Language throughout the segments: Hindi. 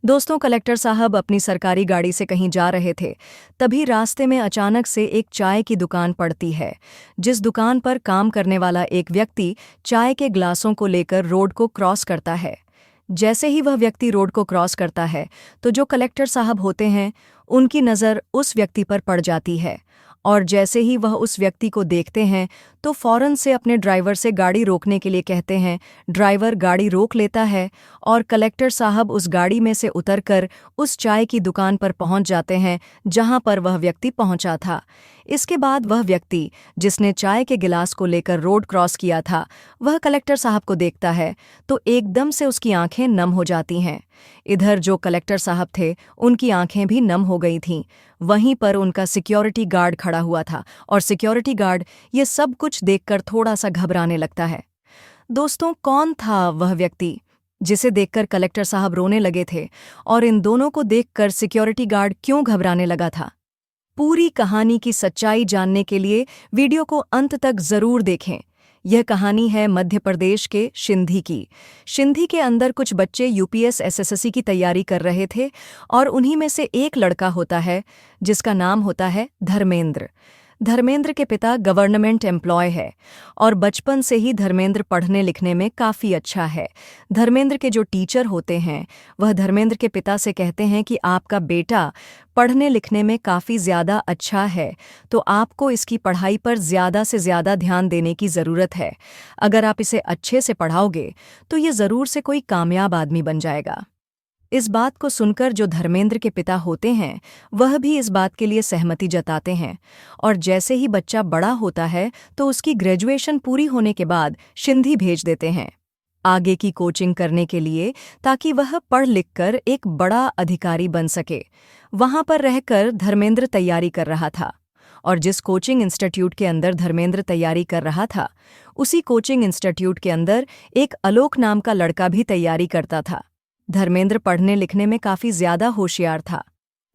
दोस्तों, कलेक्टर साहब अपनी सरकारी गाड़ी से कहीं जा रहे थे। तभी रास्ते में अचानक से एक चाय की दुकान पड़ती है, जिस दुकान पर काम करने वाला एक व्यक्ति चाय के ग्लासों को लेकर रोड को क्रॉस करता है। जैसे ही वह व्यक्ति रोड को क्रॉस करता है, तो जो कलेक्टर साहब होते हैं, उनकी नज़र उस व्यक्ति पर पड़ जाती है। और जैसे ही वह उस व्यक्ति को देखते हैं, तो फौरन से अपने ड्राइवर से गाड़ी रोकने के लिए कहते हैं। ड्राइवर गाड़ी रोक लेता है और कलेक्टर साहब उस गाड़ी में से उतरकर उस चाय की दुकान पर पहुंच जाते हैं, जहां पर वह व्यक्ति पहुंचा था। इसके बाद वह व्यक्ति, जिसने चाय के गिलास को लेकर रोड क्रॉस किया था, वह कलेक्टर साहब को देखता है तो एकदम से उसकी आंखें नम हो जाती हैं। इधर जो कलेक्टर साहब थे, उनकी आंखें भी नम हो गई थीं। वहीं पर उनका सिक्योरिटी गार्ड खड़ा हुआ था और सिक्योरिटी गार्ड ये सब कुछ देखकर थोड़ा सा घबराने लगता है। दोस्तों, कौन था वह व्यक्ति जिसे देखकर कलेक्टर साहब रोने लगे थे, और इन दोनों को देखकर सिक्योरिटी गार्ड क्यों घबराने लगा था? पूरी कहानी की सच्चाई जानने के लिए वीडियो को अंत तक जरूर देखें। यह कहानी है मध्य प्रदेश के सिंधी की। सिंधी के अंदर कुछ बच्चे यूपीएस एसएससी की तैयारी कर रहे थे, और उन्हीं में से एक लड़का होता है जिसका नाम होता है धर्मेंद्र। धर्मेंद्र के पिता गवर्नमेंट एम्प्लॉय है, और बचपन से ही धर्मेंद्र पढ़ने लिखने में काफ़ी अच्छा है। धर्मेंद्र के जो टीचर होते हैं, वह धर्मेंद्र के पिता से कहते हैं कि आपका बेटा पढ़ने लिखने में काफ़ी ज़्यादा अच्छा है, तो आपको इसकी पढ़ाई पर ज़्यादा से ज़्यादा ध्यान देने की ज़रूरत है। अगर आप इसे अच्छे से पढ़ाओगे तो ये ज़रूर से कोई कामयाब आदमी बन जाएगा। इस बात को सुनकर जो धर्मेंद्र के पिता होते हैं, वह भी इस बात के लिए सहमति जताते हैं। और जैसे ही बच्चा बड़ा होता है, तो उसकी ग्रेजुएशन पूरी होने के बाद सिंधी भेज देते हैं आगे की कोचिंग करने के लिए, ताकि वह पढ़ लिख कर एक बड़ा अधिकारी बन सके। वहां पर रहकर धर्मेंद्र तैयारी कर रहा था, और जिस कोचिंग इंस्टीट्यूट के अंदर धर्मेंद्र तैयारी कर रहा था, उसी कोचिंग इंस्टीट्यूट के अंदर एक आलोक नाम का लड़का भी तैयारी करता था। धर्मेंद्र पढ़ने लिखने में काफ़ी ज़्यादा होशियार था।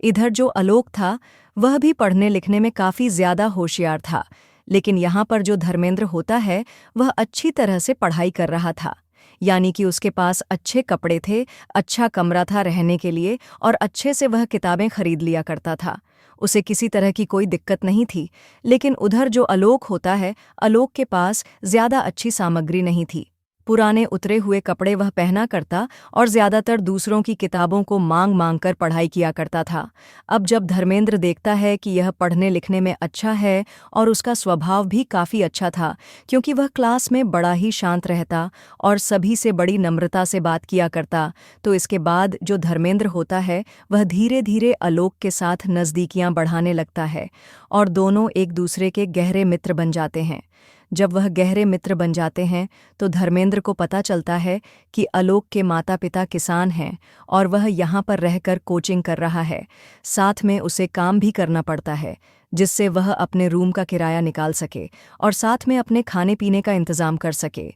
इधर जो आलोक था, वह भी पढ़ने लिखने में काफ़ी ज़्यादा होशियार था। लेकिन यहाँ पर जो धर्मेंद्र होता है, वह अच्छी तरह से पढ़ाई कर रहा था। यानी कि उसके पास अच्छे कपड़े थे, अच्छा कमरा था रहने के लिए, और अच्छे से वह किताबें खरीद लिया करता था। उसे किसी तरह की कोई दिक्कत नहीं थी। लेकिन उधर जो आलोक होता है, आलोक के पास ज़्यादा अच्छी सामग्री नहीं थी। पुराने उतरे हुए कपड़े वह पहना करता, और ज़्यादातर दूसरों की किताबों को मांग मांग कर पढ़ाई किया करता था। अब जब धर्मेंद्र देखता है कि यह पढ़ने लिखने में अच्छा है, और उसका स्वभाव भी काफ़ी अच्छा था, क्योंकि वह क्लास में बड़ा ही शांत रहता और सभी से बड़ी नम्रता से बात किया करता, तो इसके बाद जो धर्मेंद्र होता है, वह धीरे धीरे आलोक के साथ नज़दीकियां बढ़ाने लगता है, और दोनों एक दूसरे के गहरे मित्र बन जाते हैं। जब वह गहरे मित्र बन जाते हैं, तो धर्मेंद्र को पता चलता है कि आलोक के माता पिता किसान हैं, और वह यहाँ पर रहकर कोचिंग कर रहा है। साथ में उसे काम भी करना पड़ता है, जिससे वह अपने रूम का किराया निकाल सके और साथ में अपने खाने पीने का इंतज़ाम कर सके।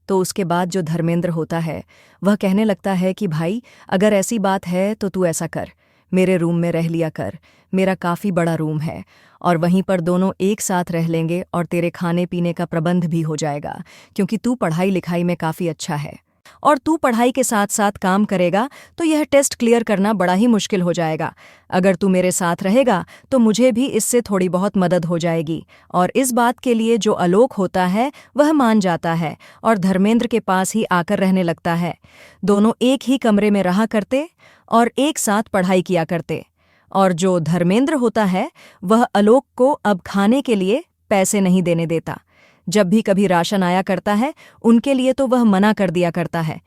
तो उसके बाद जो धर्मेंद्र होता है, वह कहने लगता है कि भाई, अगर ऐसी बात है तो तू ऐसा कर, मेरे रूम में रह लिया कर। मेरा काफ़ी बड़ा रूम है, और वहीं पर दोनों एक साथ रह लेंगे, और तेरे खाने पीने का प्रबंध भी हो जाएगा, क्योंकि तू पढ़ाई लिखाई में काफ़ी अच्छा है, और तू पढ़ाई के साथ साथ काम करेगा तो यह टेस्ट क्लियर करना बड़ा ही मुश्किल हो जाएगा। अगर तू मेरे साथ रहेगा तो मुझे भी इससे थोड़ी बहुत मदद हो जाएगी। और इस बात के लिए जो आलोक होता है, वह मान जाता है और धर्मेंद्र के पास ही आकर रहने लगता है। दोनों एक ही कमरे में रहा करते और एक साथ पढ़ाई किया करते। और जो धर्मेंद्र होता है, वह आलोक को अब खाने के लिए पैसे नहीं देने देता। जब भी कभी राशन आया करता है, उनके लिए तो वह मना कर दिया करता है।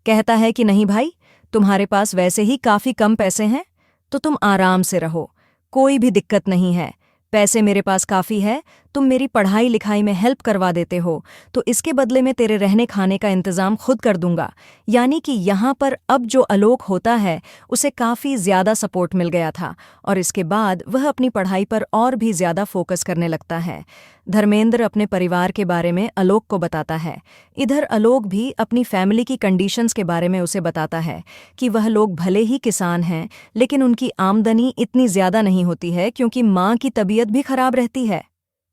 कहता है कि नहीं भाई, तुम्हारे पास वैसे ही काफ़ी कम पैसे हैं, तो तुम आराम से रहो, कोई भी दिक्कत नहीं है। पैसे मेरे पास काफ़ी है, तुम मेरी पढ़ाई लिखाई में हेल्प करवा देते हो, तो इसके बदले में तेरे रहने खाने का इंतज़ाम खुद कर दूंगा। यानी कि यहाँ पर अब जो आलोक होता है, उसे काफ़ी ज़्यादा सपोर्ट मिल गया था, और इसके बाद वह अपनी पढ़ाई पर और भी ज़्यादा फोकस करने लगता है। धर्मेंद्र अपने परिवार के बारे में आलोक को बताता है। इधर आलोक भी अपनी फैमिली की कंडीशंस के बारे में उसे बताता है कि वह लोग भले ही किसान हैं, लेकिन उनकी आमदनी इतनी ज़्यादा नहीं होती है, क्योंकि माँ की तबीयत भी खराब रहती है।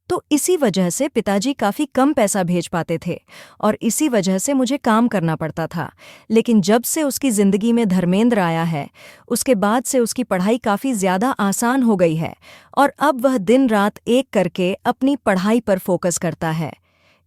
तो इसी वजह से पिताजी काफ़ी कम पैसा भेज पाते थे और इसी वजह से मुझे काम करना पड़ता था। लेकिन जब से उसकी ज़िंदगी में धर्मेंद्र आया है, उसके बाद से उसकी पढ़ाई काफ़ी ज़्यादा आसान हो गई है और अब वह दिन रात एक करके अपनी पढ़ाई पर फोकस करता है।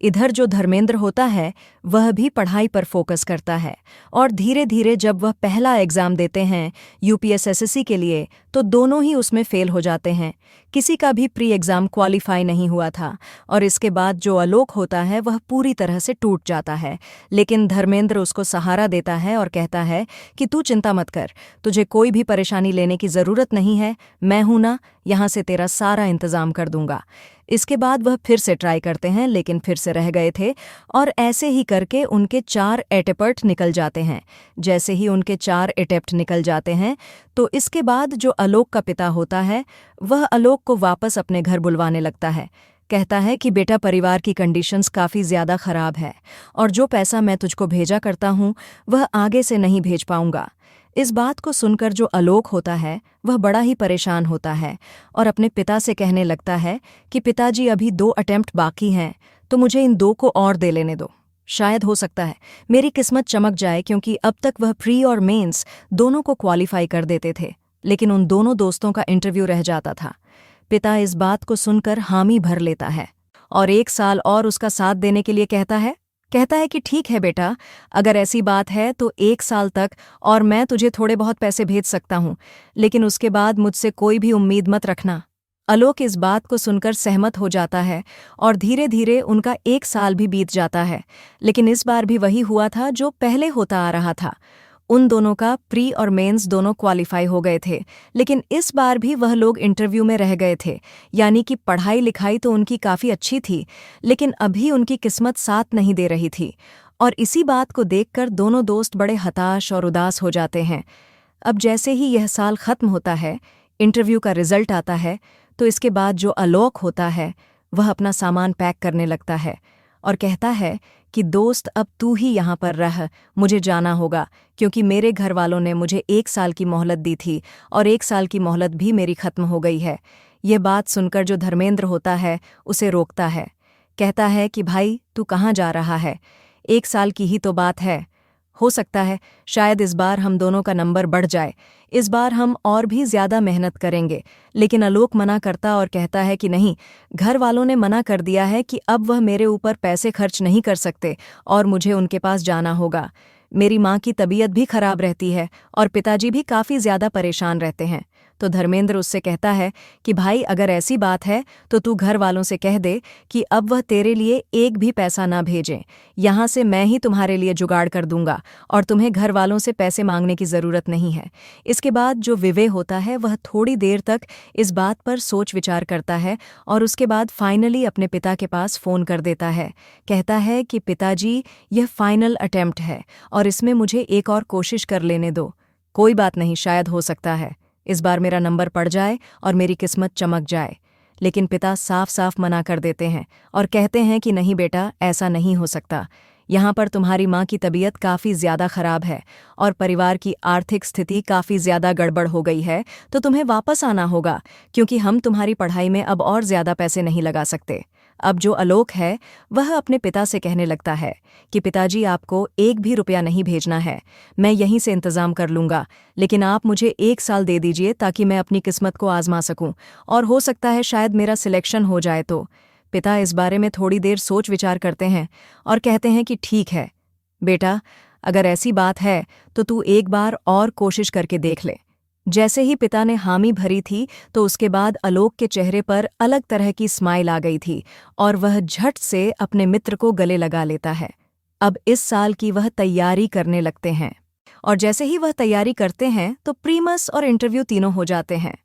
इधर जो धर्मेंद्र होता है वह भी पढ़ाई पर फोकस करता है और धीरे धीरे जब वह पहला एग्ज़ाम देते हैं यूपीएसएससी के लिए तो दोनों ही उसमें फेल हो जाते हैं। किसी का भी प्री एग्ज़ाम क्वालिफाई नहीं हुआ था और इसके बाद जो आलोक होता है वह पूरी तरह से टूट जाता है। लेकिन धर्मेंद्र उसको सहारा देता है और कहता है कि तू चिंता मत कर, तुझे कोई भी परेशानी लेने की ज़रूरत नहीं है, मैं हूं ना, यहाँ से तेरा सारा इंतज़ाम कर दूंगा। इसके बाद वह फिर से ट्राई करते हैं लेकिन फिर से रह गए थे और ऐसे ही करके उनके 4 अटेम्प्ट निकल जाते हैं। जैसे ही उनके 4 अटेम्प्ट निकल जाते हैं तो इसके बाद जो आलोक का पिता होता है वह आलोक को वापस अपने घर बुलवाने लगता है। कहता है कि बेटा, परिवार की कंडीशंस काफ़ी ज़्यादा ख़राब है और जो पैसा मैं तुझको भेजा करता हूँ वह आगे से नहीं भेज पाऊंगा। इस बात को सुनकर जो आलोक होता है वह बड़ा ही परेशान होता है और अपने पिता से कहने लगता है कि पिताजी, अभी 2 अटेम्प्ट बाकी हैं तो मुझे इन 2 को और दे लेने दो। शायद हो सकता है मेरी किस्मत चमक जाए, क्योंकि अब तक वह प्री और मेंस दोनों को क्वालिफाई कर देते थे लेकिन उन दोनों दोस्तों का इंटरव्यू रह जाता था। पिता इस बात को सुनकर हामी भर लेता है और 1 साल और उसका साथ देने के लिए कहता है कि ठीक है बेटा, अगर ऐसी बात है तो 1 साल तक और मैं तुझे थोड़े बहुत पैसे भेज सकता हूँ, लेकिन उसके बाद मुझसे कोई भी उम्मीद मत रखना। आलोक इस बात को सुनकर सहमत हो जाता है और धीरे धीरे उनका 1 साल भी बीत जाता है। लेकिन इस बार भी वही हुआ था जो पहले होता आ रहा था। उन दोनों का प्री और मेंस दोनों क्वालिफाई हो गए थे, लेकिन इस बार भी वह लोग इंटरव्यू में रह गए थे। यानी कि पढ़ाई लिखाई तो उनकी काफ़ी अच्छी थी, लेकिन अभी उनकी किस्मत साथ नहीं दे रही थी और इसी बात को देखकर दोनों दोस्त बड़े हताश और उदास हो जाते हैं। अब जैसे ही यह साल ख़त्म होता है, इंटरव्यू का रिजल्ट आता है, तो इसके बाद जो आलोक होता है वह अपना सामान पैक करने लगता है और कहता है कि दोस्त, अब तू ही यहाँ पर रह, मुझे जाना होगा, क्योंकि मेरे घर वालों ने मुझे 1 साल की मोहलत दी थी और 1 साल की मोहलत भी मेरी ख़त्म हो गई है। ये बात सुनकर जो धर्मेंद्र होता है उसे रोकता है। कहता है कि भाई, तू कहाँ जा रहा है? 1 साल की ही तो बात है, हो सकता है शायद इस बार हम दोनों का नंबर बढ़ जाए, इस बार हम और भी ज़्यादा मेहनत करेंगे। लेकिन आलोक मना करता और कहता है कि नहीं, घर वालों ने मना कर दिया है कि अब वह मेरे ऊपर पैसे खर्च नहीं कर सकते और मुझे उनके पास जाना होगा। मेरी माँ की तबीयत भी खराब रहती है और पिताजी भी काफ़ी ज़्यादा परेशान रहते हैं। तो धर्मेंद्र उससे कहता है कि भाई, अगर ऐसी बात है तो तू घर वालों से कह दे कि अब वह तेरे लिए एक भी पैसा ना भेजें, यहाँ से मैं ही तुम्हारे लिए जुगाड़ कर दूंगा और तुम्हें घर वालों से पैसे मांगने की ज़रूरत नहीं है। इसके बाद जो विवेक होता है वह थोड़ी देर तक इस बात पर सोच विचार करता है और उसके बाद फाइनली अपने पिता के पास फ़ोन कर देता है। कहता है कि पिताजी, यह फाइनल अटेम्प्ट है और इसमें मुझे एक और कोशिश कर लेने दो। कोई बात नहीं, शायद हो सकता है इस बार मेरा नंबर पड़ जाए और मेरी किस्मत चमक जाए। लेकिन पिता साफ साफ मना कर देते हैं और कहते हैं कि नहीं बेटा, ऐसा नहीं हो सकता। यहाँ पर तुम्हारी माँ की तबीयत काफ़ी ज़्यादा ख़राब है और परिवार की आर्थिक स्थिति काफ़ी ज़्यादा गड़बड़ हो गई है, तो तुम्हें वापस आना होगा, क्योंकि हम तुम्हारी पढ़ाई में अब और ज़्यादा पैसे नहीं लगा सकते। अब जो आलोक है वह अपने पिता से कहने लगता है कि पिताजी, आपको 1 भी रुपया नहीं भेजना है, मैं यहीं से इंतज़ाम कर लूँगा, लेकिन आप मुझे 1 साल दे दीजिए ताकि मैं अपनी किस्मत को आजमा सकूं और हो सकता है शायद मेरा सिलेक्शन हो जाए। तो पिता इस बारे में थोड़ी देर सोच विचार करते हैं और कहते हैं कि ठीक है बेटा, अगर ऐसी बात है तो तू एक बार और कोशिश करके देख ले। जैसे ही पिता ने हामी भरी थी तो उसके बाद आलोक के चेहरे पर अलग तरह की स्माइल आ गई थी और वह झट से अपने मित्र को गले लगा लेता है। अब इस साल की वह तैयारी करने लगते हैं और जैसे ही वह तैयारी करते हैं तो प्रीमस और इंटरव्यू तीनों हो जाते हैं,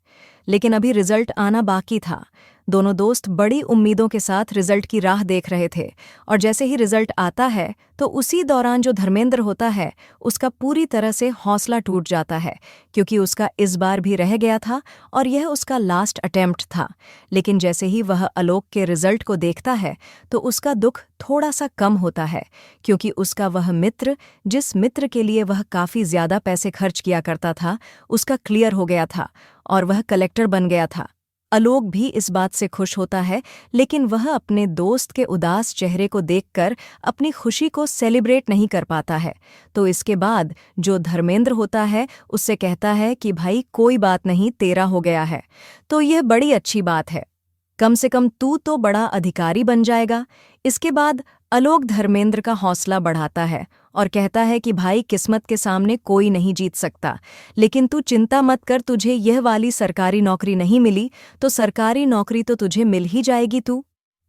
लेकिन अभी रिजल्ट आना बाकी था। दोनों दोस्त बड़ी उम्मीदों के साथ रिजल्ट की राह देख रहे थे और जैसे ही रिजल्ट आता है तो उसी दौरान जो धर्मेंद्र होता है उसका पूरी तरह से हौसला टूट जाता है, क्योंकि उसका इस बार भी रह गया था और यह उसका लास्ट अटेम्प्ट था। लेकिन जैसे ही वह आलोक के रिजल्ट को देखता है तो उसका दुख थोड़ा सा कम होता है, क्योंकि उसका वह मित्र, जिस मित्र के लिए वह काफ़ी ज़्यादा पैसे खर्च किया करता था, उसका क्लियर हो गया था और वह कलेक्टर बन गया था। आलोक भी इस बात से खुश होता है, लेकिन वह अपने दोस्त के उदास चेहरे को देखकर अपनी खुशी को सेलिब्रेट नहीं कर पाता है। तो इसके बाद जो धर्मेंद्र होता है उससे कहता है कि भाई कोई बात नहीं, तेरा हो गया है तो यह बड़ी अच्छी बात है, कम से कम तू तो बड़ा अधिकारी बन जाएगा। इसके बाद आलोक धर्मेंद्र का हौसला बढ़ाता है और कहता है कि भाई किस्मत के सामने कोई नहीं जीत सकता, लेकिन तू चिंता मत कर, तुझे यह वाली सरकारी नौकरी नहीं मिली तो सरकारी नौकरी तो तुझे मिल ही जाएगी। तू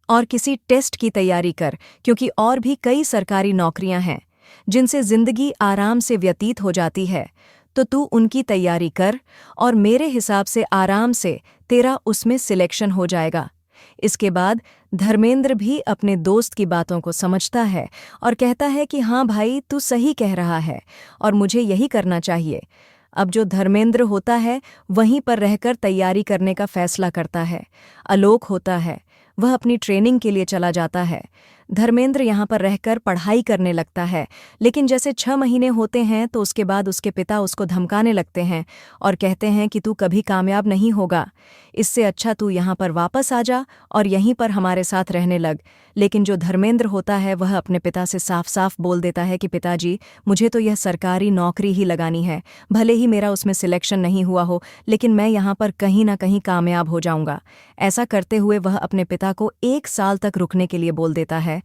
और किसी टेस्ट की तैयारी कर, क्योंकि और भी कई सरकारी नौकरियां हैं जिनसे जिंदगी आराम से व्यतीत हो जाती है, तो तू उनकी तैयारी कर और मेरे हिसाब से आराम से तेरा उसमें सिलेक्शन हो जाएगा। इसके बाद धर्मेंद्र भी अपने दोस्त की बातों को समझता है और कहता है कि हाँ भाई, तू सही कह रहा है और मुझे यही करना चाहिए। अब जो धर्मेंद्र होता है वहीं पर रहकर तैयारी करने का फैसला करता है। आलोक होता है, वह अपनी ट्रेनिंग के लिए चला जाता है। धर्मेंद्र यहाँ पर रहकर पढ़ाई करने लगता है, लेकिन जैसे 6 महीने होते हैं तो उसके बाद उसके पिता उसको धमकाने लगते हैं और कहते हैं कि तू कभी कामयाब नहीं होगा, इससे अच्छा तू यहाँ पर वापस आ जा और यहीं पर हमारे साथ रहने लग। लेकिन जो धर्मेंद्र होता है वह अपने पिता से साफ साफ बोल देता है कि पिताजी, मुझे तो यह सरकारी नौकरी ही लगानी है, भले ही मेरा उसमें सिलेक्शन नहीं हुआ हो, लेकिन मैं यहाँ पर कहीं ना कहीं कामयाब हो जाऊंगा। ऐसा करते हुए वह अपने पिता को 1 साल तक रुकने के लिए बोल देता है।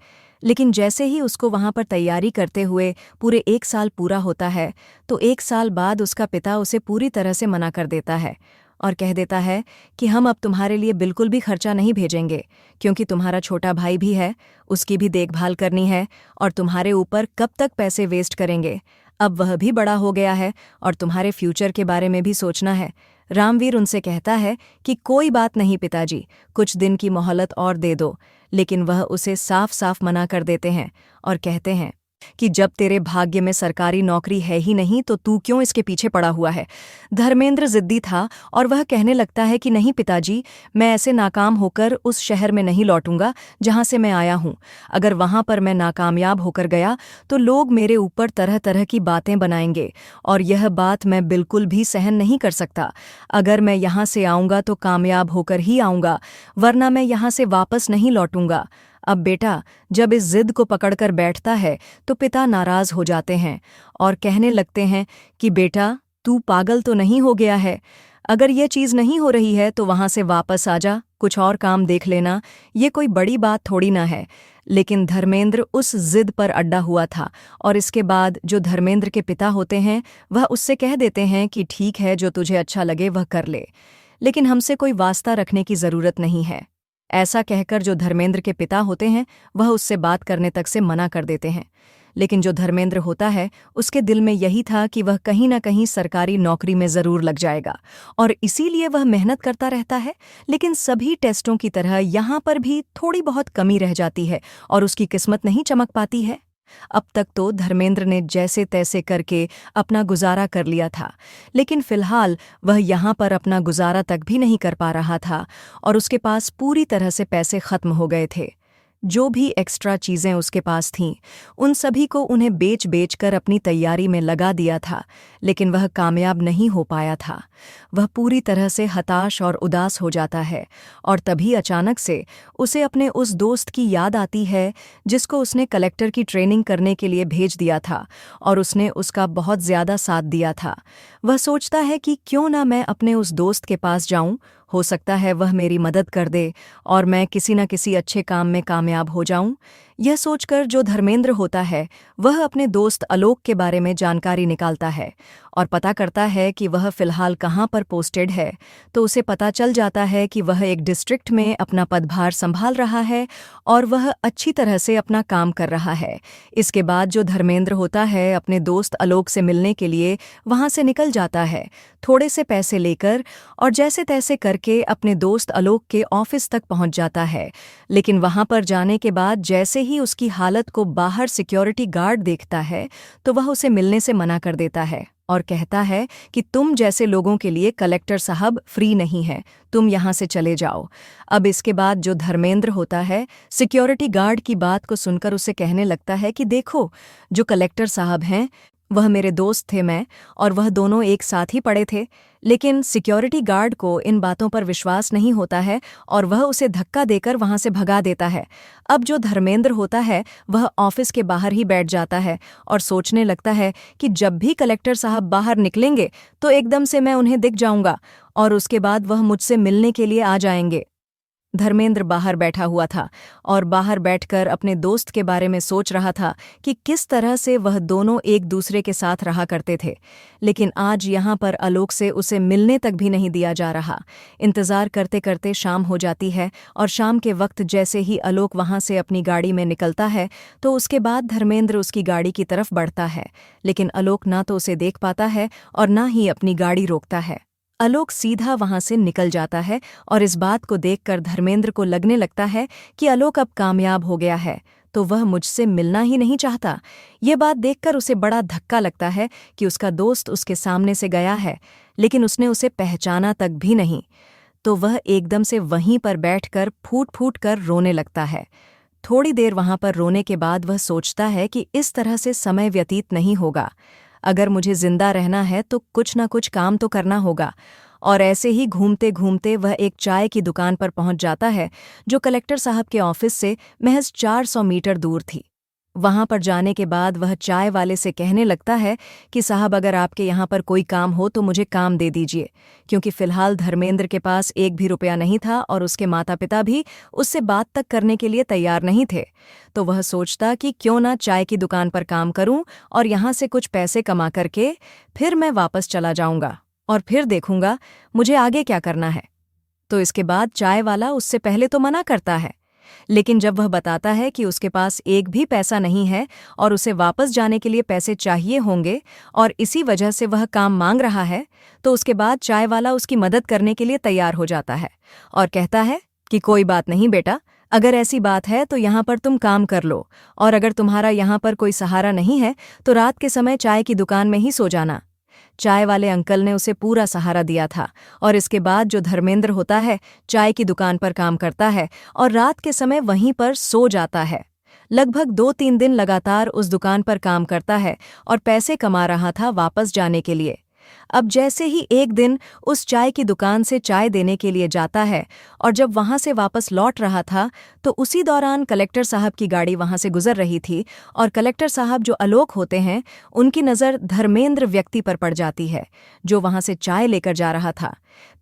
लेकिन जैसे ही उसको वहां पर तैयारी करते हुए पूरे 1 साल पूरा होता है तो 1 साल बाद उसका पिता उसे पूरी तरह से मना कर देता है और कह देता है कि हम अब तुम्हारे लिए बिल्कुल भी खर्चा नहीं भेजेंगे, क्योंकि तुम्हारा छोटा भाई भी है, उसकी भी देखभाल करनी है और तुम्हारे ऊपर कब तक पैसे वेस्ट करेंगे। अब वह भी बड़ा हो गया है और तुम्हारे फ्यूचर के बारे में भी सोचना है। रामवीर उनसे कहता है कि कोई बात नहीं पिताजी, कुछ दिन की मोहलत और दे दो, लेकिन वह उसे साफ साफ मना कर देते हैं और कहते हैं कि जब तेरे भाग्य में सरकारी नौकरी है ही नहीं तो तू क्यों इसके पीछे पड़ा हुआ है। धर्मेंद्र जिद्दी था और वह कहने लगता है कि नहीं पिताजी, मैं ऐसे नाकाम होकर उस शहर में नहीं लौटूंगा जहां से मैं आया हूं। अगर वहां पर मैं नाकामयाब होकर गया तो लोग मेरे ऊपर तरह तरह की बातें बनाएंगे और यह बात मैं बिल्कुल भी सहन नहीं कर सकता। अगर मैं यहां से आऊंगा तो कामयाब होकर ही आऊंगा, वरना मैं यहां से वापस नहीं लौटूंगा। अब बेटा जब इस जिद को पकड़कर बैठता है तो पिता नाराज हो जाते हैं और कहने लगते हैं कि बेटा तू पागल तो नहीं हो गया है, अगर ये चीज़ नहीं हो रही है तो वहां से वापस आ जा, कुछ और काम देख लेना, ये कोई बड़ी बात थोड़ी ना है। लेकिन धर्मेंद्र उस जिद पर अड्डा हुआ था और इसके बाद जो धर्मेंद्र के पिता होते हैं वह उससे कह देते हैं कि ठीक है, जो तुझे अच्छा लगे वह कर ले, लेकिन हमसे कोई वास्ता रखने की ज़रूरत नहीं है। ऐसा कहकर जो धर्मेंद्र के पिता होते हैं वह उससे बात करने तक से मना कर देते हैं। लेकिन जो धर्मेंद्र होता है उसके दिल में यही था कि वह कहीं ना कहीं सरकारी नौकरी में ज़रूर लग जाएगा और इसीलिए वह मेहनत करता रहता है। लेकिन सभी टेस्टों की तरह यहाँ पर भी थोड़ी बहुत कमी रह जाती है और उसकी किस्मत नहीं चमक पाती है। अब तक तो धर्मेंद्र ने जैसे तैसे करके अपना गुजारा कर लिया था, लेकिन फिलहाल वह यहाँ पर अपना गुजारा तक भी नहीं कर पा रहा था और उसके पास पूरी तरह से पैसे खत्म हो गए थे। जो भी एक्स्ट्रा चीज़ें उसके पास थीं उन सभी को उन्हें बेच बेच कर अपनी तैयारी में लगा दिया था, लेकिन वह कामयाब नहीं हो पाया था। वह पूरी तरह से हताश और उदास हो जाता है और तभी अचानक से उसे अपने उस दोस्त की याद आती है जिसको उसने कलेक्टर की ट्रेनिंग करने के लिए भेज दिया था और उसने उसका बहुत ज़्यादा साथ दिया था। वह सोचता है कि क्यों ना मैं अपने उस दोस्त के पास जाऊं, हो सकता है वह मेरी मदद कर दे और मैं किसी न किसी अच्छे काम में कामयाब हो जाऊं। यह सोचकर जो धर्मेंद्र होता है वह अपने दोस्त आलोक के बारे में जानकारी निकालता है और पता करता है कि वह फिलहाल कहाँ पर पोस्टेड है। तो उसे पता चल जाता है कि वह एक डिस्ट्रिक्ट में अपना पदभार संभाल रहा है और वह अच्छी तरह से अपना काम कर रहा है। इसके बाद जो धर्मेंद्र होता है अपने दोस्त आलोक से मिलने के लिए वहाँ से निकल जाता है थोड़े से पैसे लेकर और जैसे तैसे करके अपने दोस्त आलोक के ऑफिस तक पहुँच जाता है। लेकिन वहाँ पर जाने के बाद जैसे ही उसकी हालत को बाहर सिक्योरिटी गार्ड देखता है तो वह उसे मिलने से मना कर देता है और कहता है कि तुम जैसे लोगों के लिए कलेक्टर साहब फ्री नहीं है, तुम यहाँ से चले जाओ। अब इसके बाद जो धर्मेंद्र होता है सिक्योरिटी गार्ड की बात को सुनकर उसे कहने लगता है कि देखो, जो कलेक्टर साहब हैं वह मेरे दोस्त थे, मैं और वह दोनों एक साथ ही पड़े थे। लेकिन सिक्योरिटी गार्ड को इन बातों पर विश्वास नहीं होता है और वह उसे धक्का देकर वहां से भगा देता है। अब जो धर्मेंद्र होता है वह ऑफिस के बाहर ही बैठ जाता है और सोचने लगता है कि जब भी कलेक्टर साहब बाहर निकलेंगे तो एकदम से मैं उन्हें दिख जाऊंगा और उसके बाद वह मुझसे मिलने के लिए आ जाएंगे। धर्मेंद्र बाहर बैठा हुआ था और बाहर बैठकर अपने दोस्त के बारे में सोच रहा था कि किस तरह से वह दोनों एक दूसरे के साथ रहा करते थे। लेकिन आज यहाँ पर आलोक से उसे मिलने तक भी नहीं दिया जा रहा। इंतजार करते करते शाम हो जाती है और शाम के वक्त जैसे ही आलोक वहां से अपनी गाड़ी में निकलता है तो उसके बाद धर्मेंद्र उसकी गाड़ी की तरफ बढ़ता है। लेकिन आलोक ना तो उसे देख पाता है और ना ही अपनी गाड़ी रोकता है। आलोक सीधा वहां से निकल जाता है और इस बात को देखकर धर्मेंद्र को लगने लगता है कि आलोक अब कामयाब हो गया है तो वह मुझसे मिलना ही नहीं चाहता। ये बात देखकर उसे बड़ा धक्का लगता है कि उसका दोस्त उसके सामने से गया है लेकिन उसने उसे पहचाना तक भी नहीं। तो वह एकदम से वहीं पर बैठकर फूट फूट कर रोने लगता है। थोड़ी देर वहां पर रोने के बाद वह सोचता है कि इस तरह से समय व्यतीत नहीं होगा। अगर मुझे जिंदा रहना है तो कुछ न कुछ काम तो करना होगा। और ऐसे ही घूमते घूमते वह एक चाय की दुकान पर पहुंच जाता है जो कलेक्टर साहब के ऑफिस से महज 400 मीटर दूर थी। वहां पर जाने के बाद वह चाय वाले से कहने लगता है कि साहब अगर आपके यहाँ पर कोई काम हो तो मुझे काम दे दीजिए, क्योंकि फिलहाल धर्मेंद्र के पास एक भी रुपया नहीं था और उसके माता पिता भी उससे बात तक करने के लिए तैयार नहीं थे। तो वह सोचता कि क्यों ना चाय की दुकान पर काम करूं और यहाँ से कुछ पैसे कमा करके फिर मैं वापस चला जाऊंगा और फिर देखूंगा मुझे आगे क्या करना है। तो इसके बाद चाय वाला उससे पहले तो मना करता है, लेकिन जब वह बताता है कि उसके पास एक भी पैसा नहीं है और उसे वापस जाने के लिए पैसे चाहिए होंगे और इसी वजह से वह काम मांग रहा है, तो उसके बाद चाय वाला उसकी मदद करने के लिए तैयार हो जाता है और कहता है कि कोई बात नहीं बेटा, अगर ऐसी बात है तो यहाँ पर तुम काम कर लो और अगर तुम्हारा यहाँ पर कोई सहारा नहीं है तो रात के समय चाय की दुकान में ही सो जाना। चाय वाले अंकल ने उसे पूरा सहारा दिया था और इसके बाद जो धर्मेंद्र होता है चाय की दुकान पर काम करता है और रात के समय वहीं पर सो जाता है। लगभग 2-3 दिन लगातार उस दुकान पर काम करता है और पैसे कमा रहा था वापस जाने के लिए। अब जैसे ही एक दिन उस चाय की दुकान से चाय देने के लिए जाता है और जब वहां से वापस लौट रहा था तो उसी दौरान कलेक्टर साहब की गाड़ी वहां से गुजर रही थी और कलेक्टर साहब जो आलोक होते हैं उनकी नज़र धर्मेंद्र व्यक्ति पर पड़ जाती है जो वहां से चाय लेकर जा रहा था।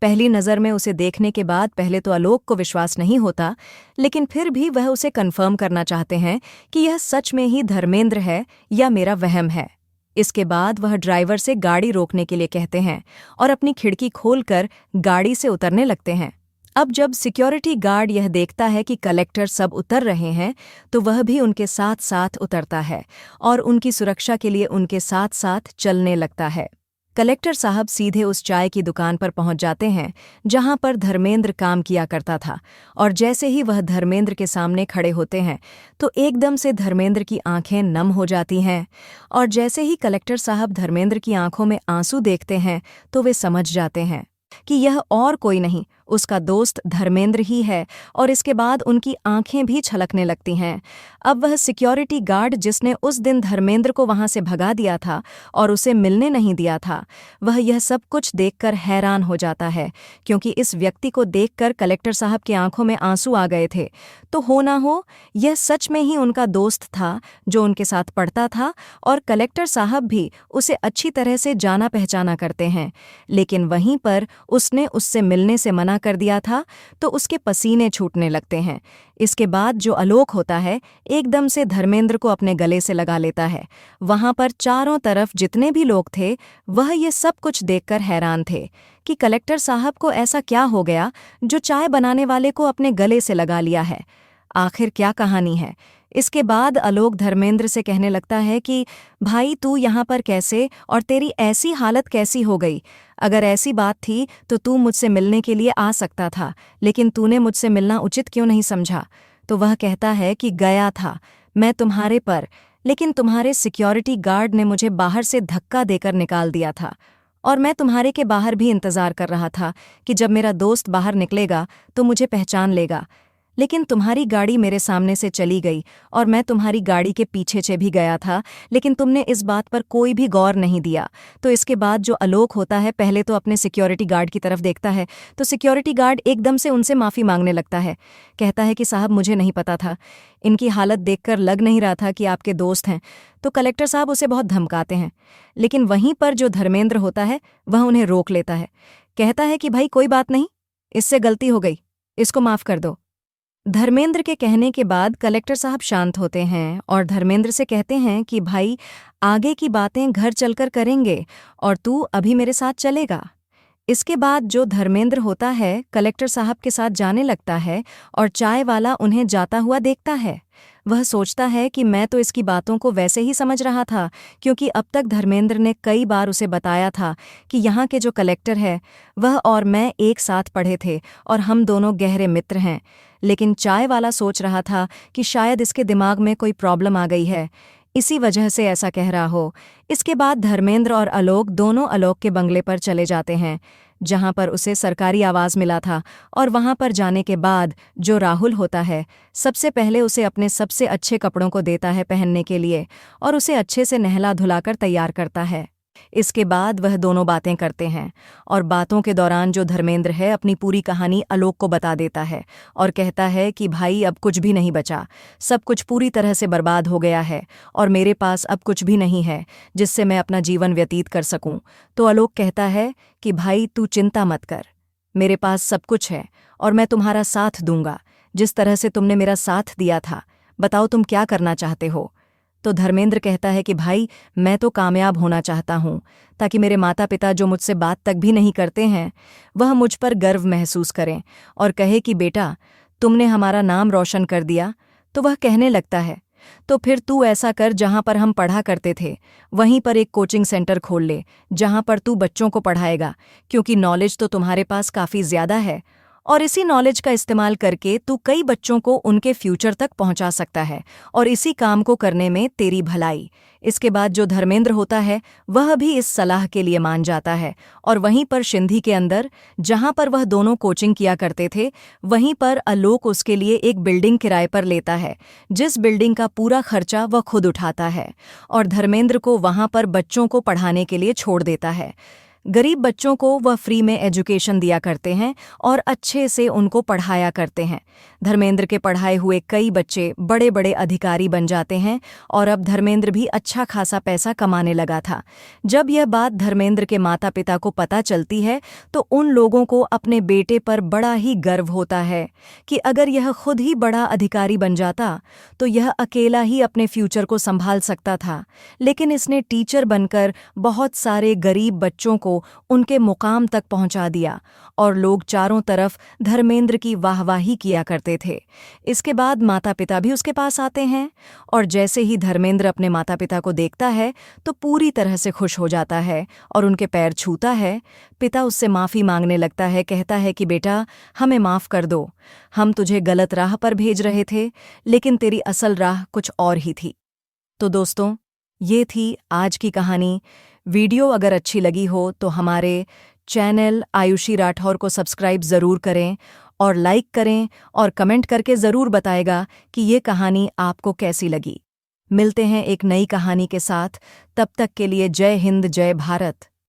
पहली नज़र में उसे देखने के बाद पहले तो आलोक को विश्वास नहीं होता, लेकिन फिर भी वह उसे कन्फर्म करना चाहते हैं कि यह सच में ही धर्मेंद्र है या मेरा वहम है। इसके बाद वह ड्राइवर से गाड़ी रोकने के लिए कहते हैं और अपनी खिड़की खोलकर गाड़ी से उतरने लगते हैं। अब जब सिक्योरिटी गार्ड यह देखता है कि कलेक्टर सब उतर रहे हैं तो वह भी उनके साथ साथ उतरता है और उनकी सुरक्षा के लिए उनके साथ साथ चलने लगता है। कलेक्टर साहब सीधे उस चाय की दुकान पर पहुंच जाते हैं जहां पर धर्मेंद्र काम किया करता था और जैसे ही वह धर्मेंद्र के सामने खड़े होते हैं तो एकदम से धर्मेंद्र की आंखें नम हो जाती हैं और जैसे ही कलेक्टर साहब धर्मेंद्र की आंखों में आंसू देखते हैं तो वे समझ जाते हैं कि यह और कोई नहीं उसका दोस्त धर्मेंद्र ही है और इसके बाद उनकी आंखें भी छलकने लगती हैं। अब वह सिक्योरिटी गार्ड जिसने उस दिन धर्मेंद्र को वहां से भगा दिया था और उसे मिलने नहीं दिया था, वह यह सब कुछ देखकर हैरान हो जाता है क्योंकि इस व्यक्ति को देखकर कलेक्टर साहब की आंखों में आंसू आ गए थे। तो हो ना हो यह सच में ही उनका दोस्त था जो उनके साथ पढ़ता था और कलेक्टर साहब भी उसे अच्छी तरह से जाना पहचाना करते हैं। लेकिन वहीं पर उसने उससे मिलने से मना कर दिया था तो उसके पसीने छूटने लगते हैं। इसके बाद जो आलोक होता है एकदम से धर्मेंद्र को अपने गले से लगा लेता है। वहां पर चारों तरफ जितने भी लोग थे वह ये सब कुछ देखकर हैरान थे कि कलेक्टर साहब को ऐसा क्या हो गया जो चाय बनाने वाले को अपने गले से लगा लिया है। आखिर क्या कहानी है। इसके बाद आलोक धर्मेंद्र से कहने लगता है कि भाई तू यहाँ पर कैसे और तेरी ऐसी हालत कैसी हो गई। अगर ऐसी बात थी तो तू मुझसे मिलने के लिए आ सकता था, लेकिन तूने मुझसे मिलना उचित क्यों नहीं समझा। तो वह कहता है कि गया था मैं तुम्हारे पर, लेकिन तुम्हारे सिक्योरिटी गार्ड ने मुझे बाहर से धक्का देकर निकाल दिया था और मैं तुम्हारे के बाहर भी इंतजार कर रहा था कि जब मेरा दोस्त बाहर निकलेगा तो मुझे पहचान लेगा। लेकिन तुम्हारी गाड़ी मेरे सामने से चली गई और मैं तुम्हारी गाड़ी के पीछे से भी गया था, लेकिन तुमने इस बात पर कोई भी गौर नहीं दिया। तो इसके बाद जो आलोक होता है पहले तो अपने सिक्योरिटी गार्ड की तरफ देखता है, तो सिक्योरिटी गार्ड एकदम से उनसे माफ़ी मांगने लगता है। कहता है कि साहब मुझे नहीं पता था, इनकी हालत देखकर लग नहीं रहा था कि आपके दोस्त हैं। तो कलेक्टर साहब उसे बहुत धमकाते हैं, लेकिन वहीं पर जो धर्मेंद्र होता है वह उन्हें रोक लेता है। कहता है कि भाई कोई बात नहीं, इससे गलती हो गई, इसको माफ़ कर दो। धर्मेंद्र के कहने के बाद कलेक्टर साहब शांत होते हैं और धर्मेंद्र से कहते हैं कि भाई आगे की बातें घर चलकर करेंगे और तू अभी मेरे साथ चलेगा। इसके बाद जो धर्मेंद्र होता है कलेक्टर साहब के साथ जाने लगता है और चाय वाला उन्हें जाता हुआ देखता है। वह सोचता है कि मैं तो इसकी बातों को वैसे ही समझ रहा था, क्योंकि अब तक धर्मेंद्र ने कई बार उसे बताया था कि यहाँ के जो कलेक्टर है वह और मैं एक साथ पढ़े थे और हम दोनों गहरे मित्र हैं। लेकिन चाय वाला सोच रहा था कि शायद इसके दिमाग में कोई प्रॉब्लम आ गई है, इसी वजह से ऐसा कह रहा हो। इसके बाद धर्मेंद्र और आलोक दोनों आलोक के बंगले पर चले जाते हैं, जहां पर उसे सरकारी आवाज़ मिला था। और वहां पर जाने के बाद जो राहुल होता है सबसे पहले उसे अपने सबसे अच्छे कपड़ों को देता है पहनने के लिए और उसे अच्छे से नहला धुलाकर तैयार करता है। इसके बाद वह दोनों बातें करते हैं और बातों के दौरान जो धर्मेंद्र है अपनी पूरी कहानी आलोक को बता देता है और कहता है कि भाई अब कुछ भी नहीं बचा, सब कुछ पूरी तरह से बर्बाद हो गया है और मेरे पास अब कुछ भी नहीं है जिससे मैं अपना जीवन व्यतीत कर सकूं। तो आलोक कहता है कि भाई तू चिंता मत कर, मेरे पास सब कुछ है और मैं तुम्हारा साथ दूंगा जिस तरह से तुमने मेरा साथ दिया था। बताओ तुम क्या करना चाहते हो। तो धर्मेंद्र कहता है कि भाई मैं तो कामयाब होना चाहता हूँ, ताकि मेरे माता पिता जो मुझसे बात तक भी नहीं करते हैं वह मुझ पर गर्व महसूस करें और कहे कि बेटा तुमने हमारा नाम रोशन कर दिया। तो वह कहने लगता है तो फिर तू ऐसा कर, जहाँ पर हम पढ़ा करते थे वहीं पर एक कोचिंग सेंटर खोल ले, जहाँ पर तू बच्चों को पढ़ाएगा, क्योंकि नॉलेज तो तुम्हारे पास काफ़ी ज़्यादा है और इसी नॉलेज का इस्तेमाल करके तू कई बच्चों को उनके फ्यूचर तक पहुंचा सकता है और इसी काम को करने में तेरी भलाई। इसके बाद जो धर्मेंद्र होता है वह भी इस सलाह के लिए मान जाता है और वहीं पर सिंधी के अंदर जहां पर वह दोनों कोचिंग किया करते थे वहीं पर आलोक उसके लिए एक बिल्डिंग किराए पर लेता है, जिस बिल्डिंग का पूरा खर्चा वह खुद उठाता है और धर्मेंद्र को वहां पर बच्चों को पढ़ाने के लिए छोड़ देता है। गरीब बच्चों को वह फ्री में एजुकेशन दिया करते हैं और अच्छे से उनको पढ़ाया करते हैं। धर्मेंद्र के पढ़ाए हुए कई बच्चे बड़े बड़े अधिकारी बन जाते हैं और अब धर्मेंद्र भी अच्छा खासा पैसा कमाने लगा था। जब यह बात धर्मेंद्र के माता पिता को पता चलती है तो उन लोगों को अपने बेटे पर बड़ा ही गर्व होता है कि अगर यह खुद ही बड़ा अधिकारी बन जाता तो यह अकेला ही अपने फ्यूचर को संभाल सकता था, लेकिन इसने टीचर बनकर बहुत सारे गरीब बच्चों को उनके मुकाम तक पहुंचा दिया और लोग चारों तरफ धर्मेंद्र की वाहवाही किया करते थे। इसके बाद माता पिता भी उसके पास आते हैं और जैसे ही धर्मेंद्र अपने माता पिता को देखता है तो पूरी तरह से खुश हो जाता है और उनके पैर छूता है। पिता उससे माफ़ी मांगने लगता है, कहता है कि बेटा हमें माफ़ कर दो, हम तुझे गलत राह पर भेज रहे थे, लेकिन तेरी असल राह कुछ और ही थी। तो दोस्तों ये थी आज की कहानी। वीडियो अगर अच्छी लगी हो तो हमारे चैनल आयुषी राठौर को सब्सक्राइब ज़रूर करें और लाइक करें और कमेंट करके ज़रूर बताएगा कि ये कहानी आपको कैसी लगी। मिलते हैं एक नई कहानी के साथ, तब तक के लिए जय हिंद जय भारत।